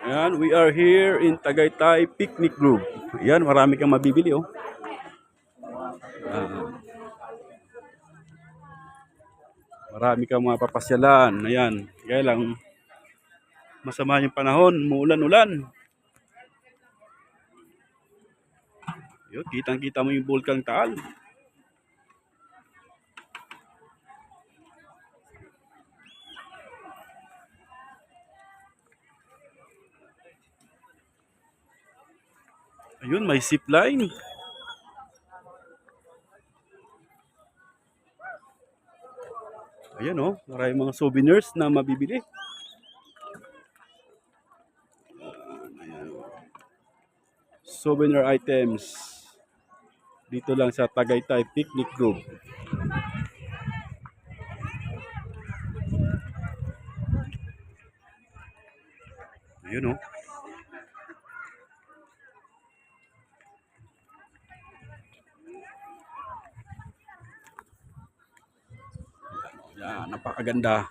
Ayan, we are here in Tagaytay Picnic Grove. Ayan, marami kang mabibili oh. Ah, marami kang mapapasyalan. Ayan, kaya lang masama yung panahon, muulan-ulan. Yun, kitang-kita mo yung Bulkang Taal. Ayun, may zipline. Ayan oh, maraming mga souvenirs na mabibili. Souvenir items. Dito lang sa Tagaytay Picnic Grove. Ayun oh. Yan, napakaganda.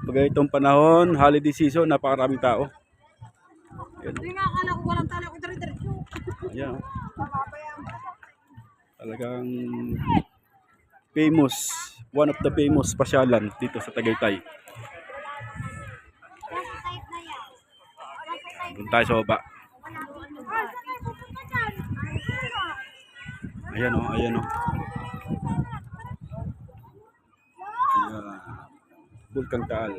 Pag itong panahon, holiday season, napakaraming tao. Ayan. Hindi nga akala ko walang tali ako dire-diretso. Ayan. Talagang famous. One of the famous pasyalan dito sa Tagaytay. Doon tayo sa baba. Ayan o, ayan o. Ayan. Bulkang Taal.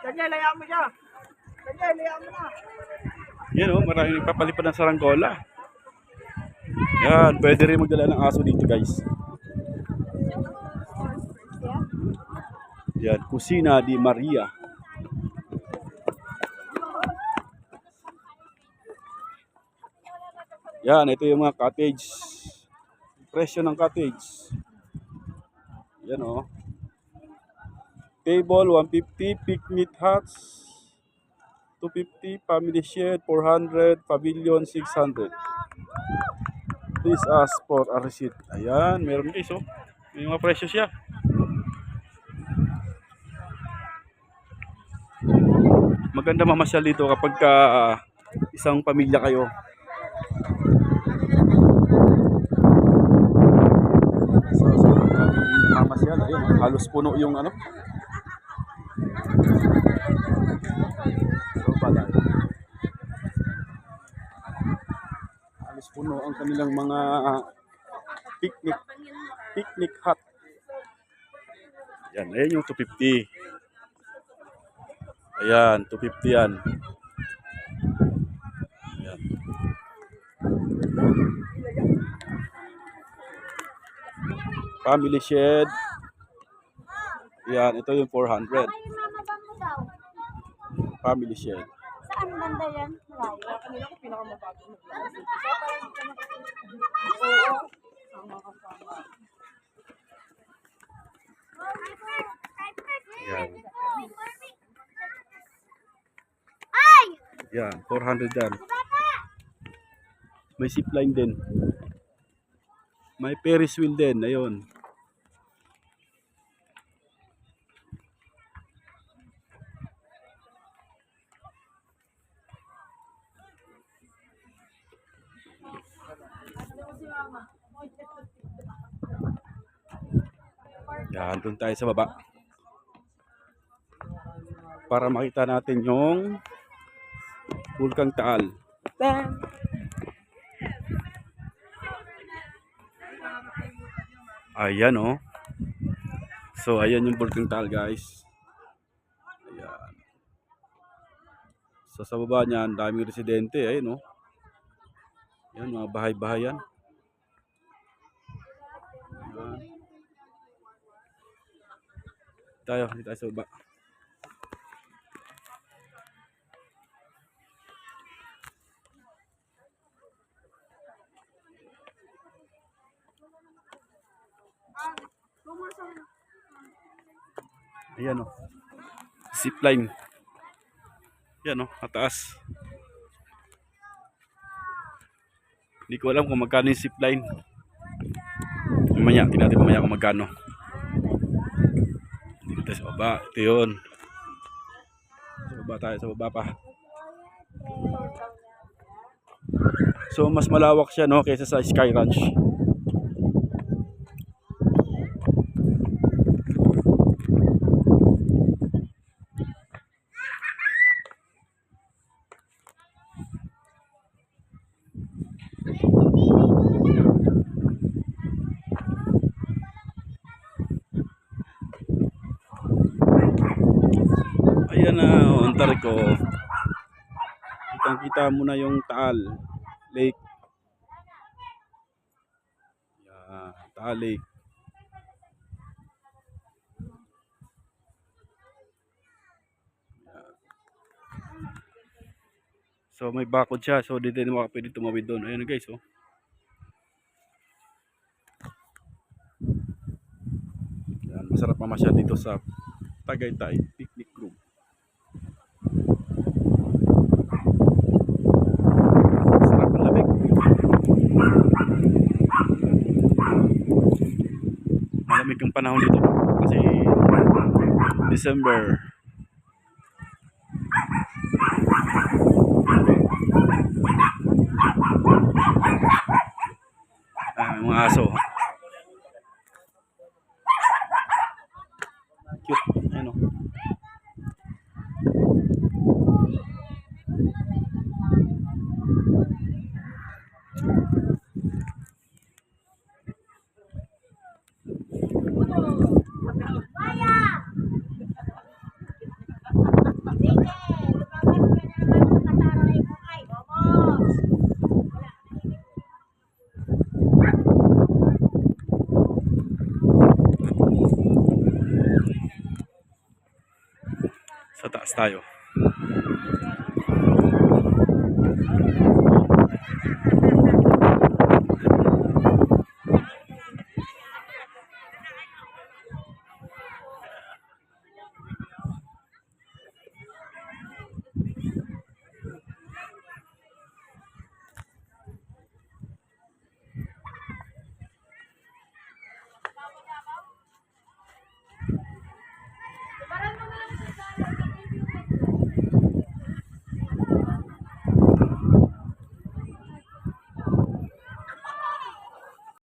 Kanya, layaan mo siya. Kanya, layaan mo na. Yan o, maraming nagpapalipad ng saranggola. Yan, pwede rin magdala ng aso dito guys. Yan, Kusina di Maria. Yan, ito yung mga cottage. Presyo ng cottage. Yan o. Table 150, picnic huts 250, family shed 400, pavilion 600. Please ask for a receipt. Ayan, meron guys oh. May mga presyo siya. Maganda mamasyal dito kapag isang pamilya kayo. Mamasyal, ayun, halos puno yung ano. So pala. Halos puno ang kanilang mga picnic hut. Yan, ayun yung 250. Ayan, 250 yan. Ayan. Family shed. Yan, ito yung 400. Family shed. Saan banda yan? Malayo. Kanina ko pinakamabago. Oo. Sama kasama. Yan. Yan, 400 yan. May zipline din. May Ferris wheel din, ayun. Yan, doon tayo sa baba. Para makita natin yung Bulkang Taal. Ayan oh. So ayan yung Bulkang Taal guys. Ayan. So sa baba niyan, daming residente. Ayun oh. Ayan, mga bahay-bahayan. Ayan. Dito tayo sa baba. Ayan o. Zipline. Ayan o, mataas. Hindi ko alam kung magkano yung zipline. Mamaya, tingnan natin mamaya kung magkano. Dito tayo sa baba. Ito yun. Sa baba tayo, sa baba pa. So, mas malawak siya, no, kaysa sa Sky Ranch. Ayan na, Ontario. Kitang-kita mo na yung Taal Lake. Yan, Taal Lake. So may bakod siya, so dito na pwede tumawid doon. Ayan na guys, oh. Yan, masarap mamasyal dito sa Tagaytay Picnic Group. Sarap ang lamig. Malamig ang panahon dito kasi December. Mga aso. Cute. Ayan o. Sa taas tayo.